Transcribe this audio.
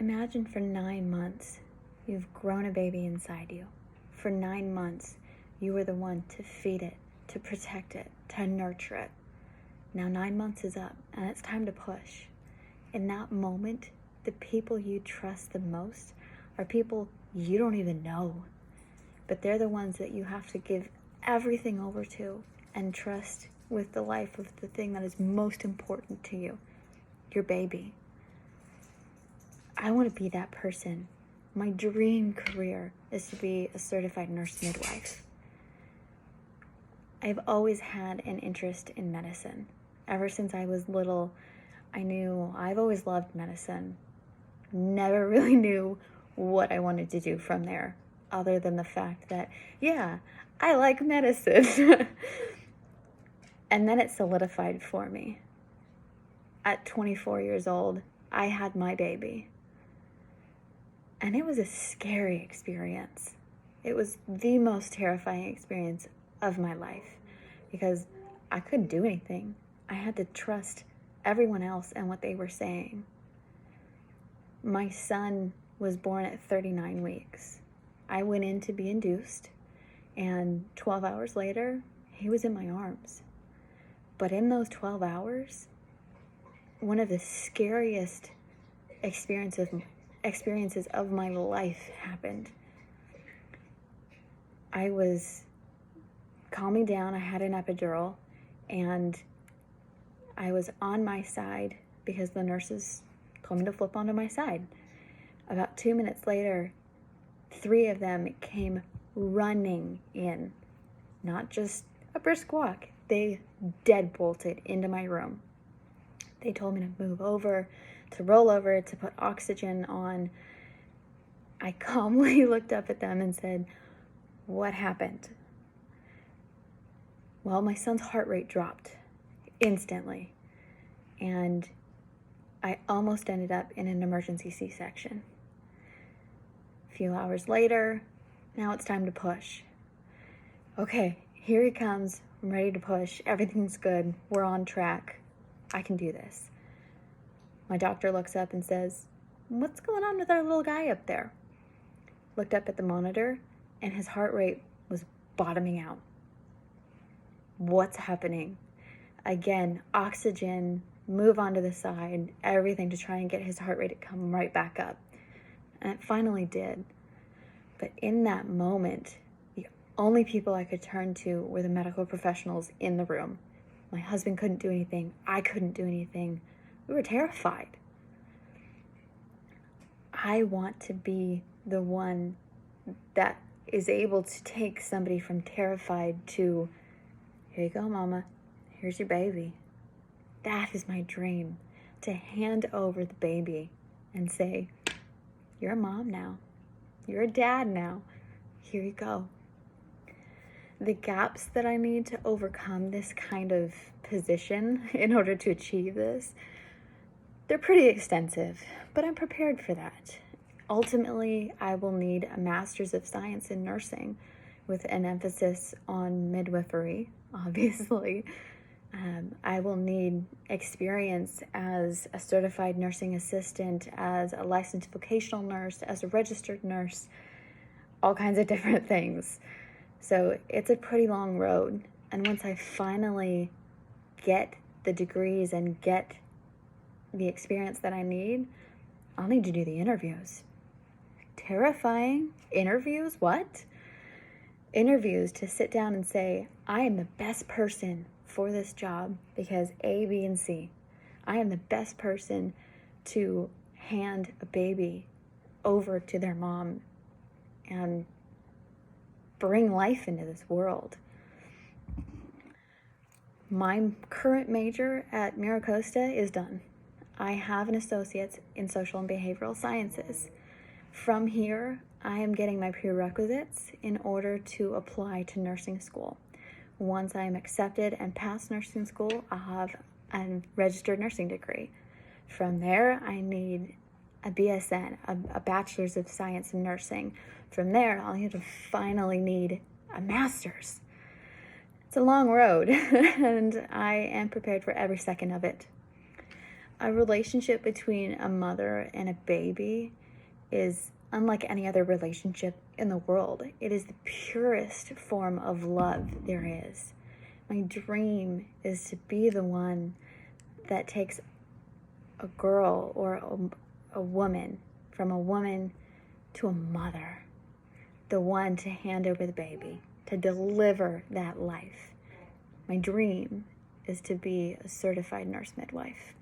Imagine for 9 months, you've grown a baby inside you. For 9 months, you were the one to feed it, to protect it, to nurture it. Now 9 months is up, and it's time to push. In that moment, the people you trust the most are people you don't even know. But they're the ones that you have to give everything over to and trust with the life of the thing that is most important to you, your baby. I want to be that person. My dream career is to be a certified nurse midwife. I've always had an interest in medicine. Ever since I was little, I've always loved medicine. Never really knew what I wanted to do from there, other than the fact that, yeah, I like medicine. And then it solidified for me. At 24 years old, I had my baby. And it was a scary experience. It was the most terrifying experience of my life because I couldn't do anything. I had to trust everyone else and what they were saying. My son was born at 39 weeks. I went in to be induced, and 12 hours later, he was in my arms. But in those 12 hours, one of the scariest experiences of my life happened. I was calming down. I had an epidural, and I was on my side because the nurses told me to flip onto my side. About 2 minutes later, 3 of them came running in. Not just a brisk walk. They deadbolted into my room. They told me to move over, to roll over, to put oxygen on. I calmly looked up at them and said, "What happened?" Well, my son's heart rate dropped instantly, and I almost ended up in an emergency C-section. A few hours later, now it's time to push. Okay, here he comes. I'm ready to push. Everything's good. We're on track. I can do this. My doctor looks up and says, "What's going on with our little guy up there?" Looked up at the monitor, and his heart rate was bottoming out. What's happening? Again, oxygen, move onto the side, everything to try and get his heart rate to come right back up. And it finally did. But in that moment, the only people I could turn to were the medical professionals in the room. My husband couldn't do anything. I couldn't do anything. We were terrified. I want to be the one that is able to take somebody from terrified to, "Here you go, mama. Here's your baby." That is my dream, to hand over the baby and say, "You're a mom now. You're a dad now. Here you go." The gaps that I need to overcome this kind of position in order to achieve this, they're pretty extensive, but I'm prepared for that. Ultimately, I will need a master's of science in nursing with an emphasis on midwifery, obviously. I will need experience as a certified nursing assistant, as a licensed vocational nurse, as a registered nurse, all kinds of different things. So it's a pretty long road. And once I finally get the degrees and get the experience that I need, I'll need to do the interviews. Terrifying. Interviews? What? Interviews to sit down and say, I am the best person for this job because A, B, and C. I am the best person to hand a baby over to their mom and bring life into this world. My current major at MiraCosta is done. I have an associate's in social and behavioral sciences. From here, I am getting my prerequisites in order to apply to nursing school. Once I am accepted and pass nursing school, I'll have a registered nursing degree. From there, I need a BSN, a Bachelor's of Science in Nursing. From there, I'll need to finally need a master's. It's a long road, and I am prepared for every second of it. A relationship between a mother and a baby is unlike any other relationship in the world. It is the purest form of love there is. My dream is to be the one that takes a girl or a woman, from a woman to a mother, the one to hand over the baby, to deliver that life. My dream is to be a certified nurse midwife.